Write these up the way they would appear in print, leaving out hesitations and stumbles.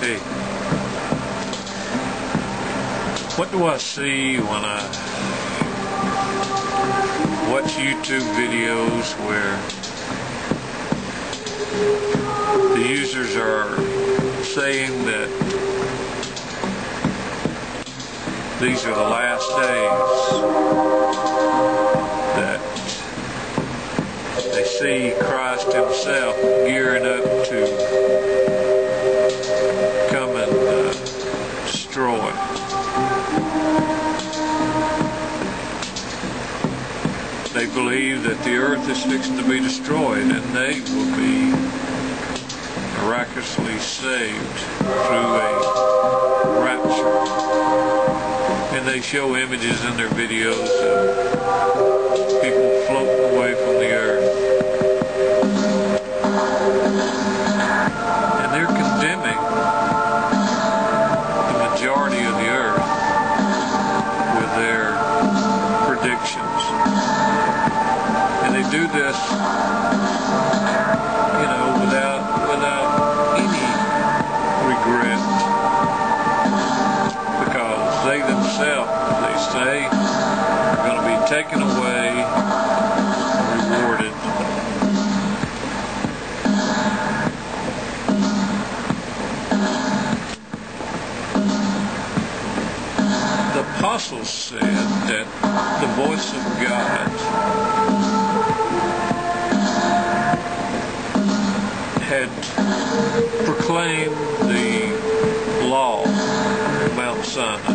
Hey, what do I see when I watch YouTube videos where the users are saying that these are the last days, that they see Christ himself gearing up to come and destroy. They believe that the earth is fixing to be destroyed and they will be miraculously saved through a rapture. And they show images in their videos of people floating away from the earth. And they're condemning the majority of the earth with their predictions. And they do this, you know, without any regret, because they themselves, they say, are going to be taken away, rewarded. The apostles said that the voice of God had proclaimed the law of Mount Sinai.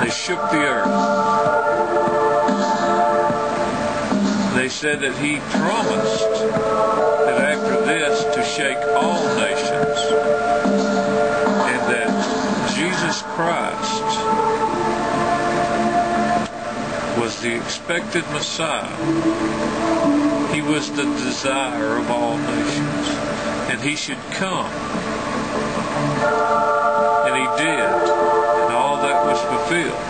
They shook the earth. They said that he promised that after this to shake all nations, and that Jesus Christ was the expected Messiah. He was the desire of all nations, and he should come. And he did, and all that was fulfilled.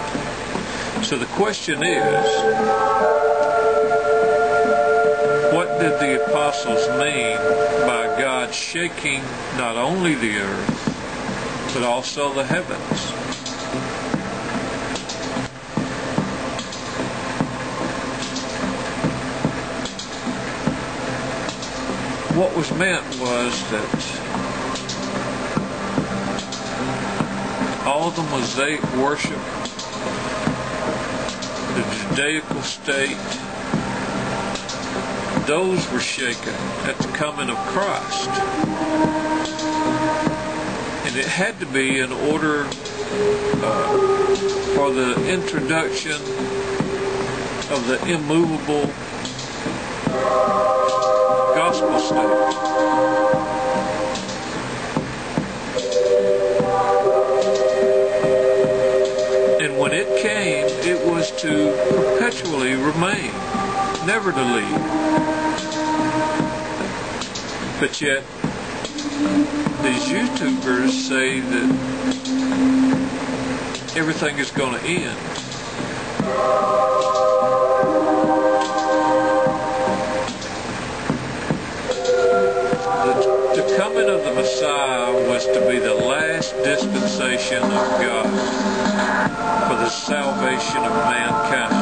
So the question is, what did the apostles mean by God shaking not only the earth, but also the heavens? What was meant was that all the Mosaic worship, the Judaical state, those were shaken at the coming of Christ. And it had to be in order for the introduction of the immovable gospel state. And when it came, it was to perpetually remain, never to leave. But yet, these YouTubers say that everything is going to end. The coming of the Messiah was to be the last dispensation of God for the salvation of mankind.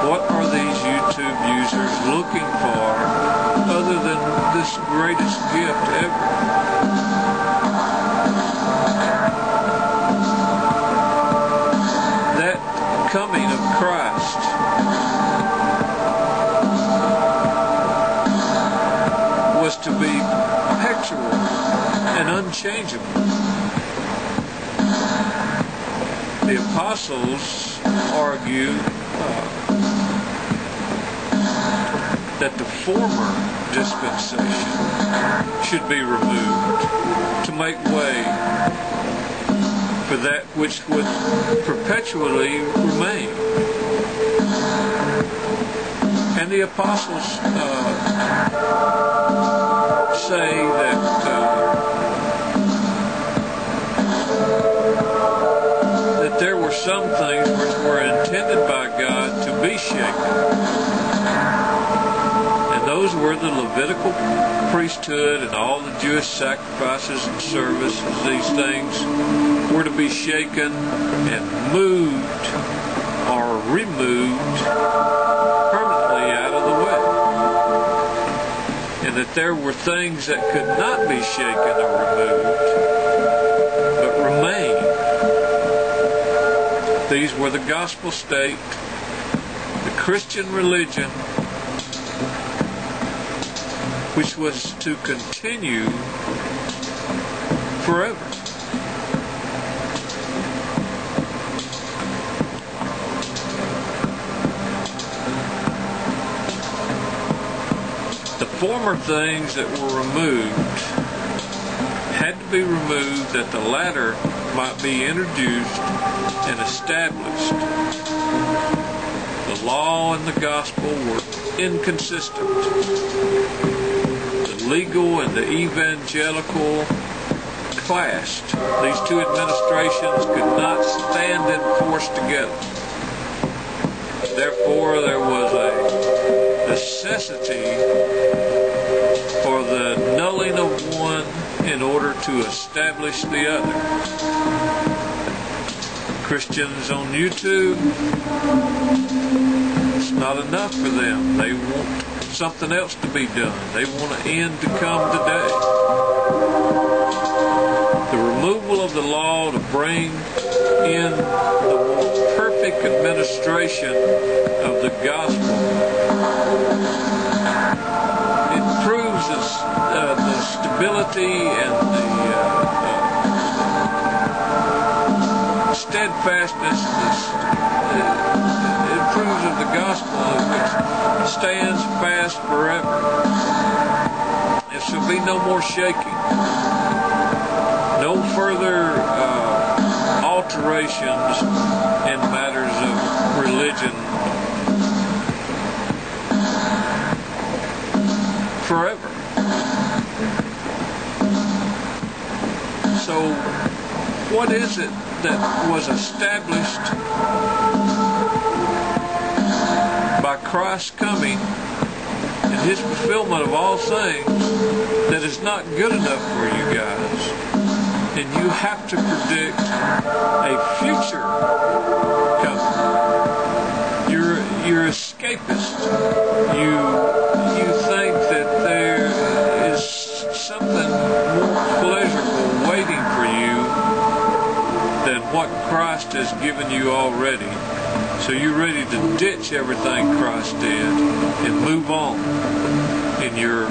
What are these YouTube users looking for other than this greatest gift ever? That coming of Christ was to be perpetual and unchangeable. The apostles argue that the former dispensation should be removed to make way for that which would perpetually remain. And the apostles say that there were some things which were intended by God to be shaken, and those where the Levitical priesthood and all the Jewish sacrifices and services, these things were to be shaken and moved or removed permanently out of the way. And that there were things that could not be shaken or removed, but remain. These were the gospel state, the Christian religion, which was to continue forever. The former things that were removed had to be removed that the latter might be introduced and established. The law and the gospel were inconsistent. The legal and the evangelical clashed. These two administrations could not stand and force together. Therefore, there was a necessity for the nulling of one in order to establish the other. Christians on YouTube, it's not enough for them. They want something else to be done. They want an end to come today. The removal of the law to bring in the more perfect administration of the gospel. It proves the stability and the steadfastness. It proves of the gospel which stands fast forever. There shall be no more shaking. No further alterations in matters of religion forever. So, what is it that was established by Christ's coming and His fulfillment of all things that is not good enough for you guys? And you have to predict a future coming. You're escapist. You think that there is something more pleasurable waiting for you than what Christ has given you already. So you're ready to ditch everything Christ did and move on in your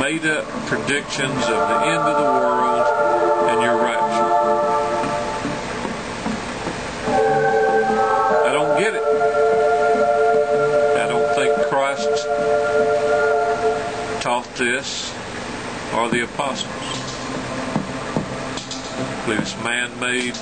made-up predictions of the end of the world and your rapture. I don't get it. I don't think Christ taught this or the apostles. I believe it's man-made